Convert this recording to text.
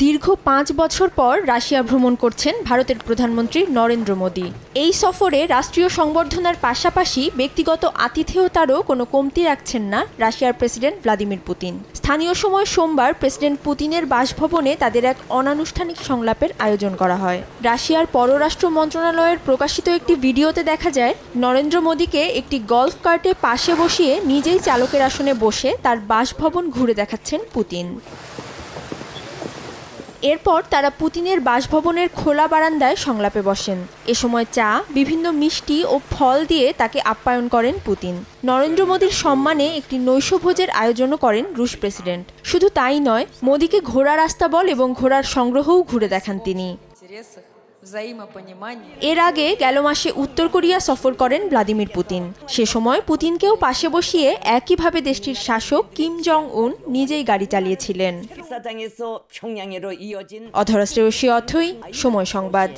দীর্ঘ ৫ বছর পর রাশিয়া ভ্রমণ করছেন ভারতের প্রধানমন্ত্রী নরেন্দ্র মোদি। এই সফরে রাষ্ট্রীয় সংবর্ধনার পাশাপাশি ব্যক্তিগত আতিথেয়তারও কোনো কমতি রাখছেন না রাশিয়ার প্রেসিডেন্ট ভ্লাদিমির পুতিন। স্থানীয় সময় সোমবার প্রেসিডেন্ট পুতিনের বাসভবনে তাদের এক অনানুষ্ঠানিক সংলাপের আয়োজন করা হয়। রাশিয়ার পররাষ্ট্র মন্ত্রণালয়ের প্রকাশিত একটি ভিডিওতে দেখা যায় নরেন্দ্র মোদিকে একটি গলফ কার্টে পাশে বসিয়ে নিজেই চালকের আসনে বসে তার বাসভবন ঘুরে দেখাচ্ছেন পুতিন। এরপর তারা পুতিনের বাসভবনের খোলা বারান্দায় সংলাপে বসেন। এ সময় চা, বিভিন্ন মিষ্টি ও ফল দিয়ে তাকে আপ্যায়ন করেন পুতিন। নরেন্দ্র মোদির সম্মানে একটি নৈশভোজের আয়োজনও করেন রুশ প্রেসিডেন্ট। শুধু তাই নয়, মোদিকে ঘোড়ার আস্তাবল এবং ঘোড়ার সংগ্রহও ঘুরে দেখান তিনি। এর আগে গেল মাসে উত্তর কোরিয়া সফর করেন ভ্লাদিমির পুতিন। সে সময় পুতিনকেও পাশে বসিয়ে একইভাবে দেশটির শাসক কিম জং উন নিজেই গাড়ি চালিয়েছিলেন। অধরা শ্রেয়সী অথই, সময় সংবাদ।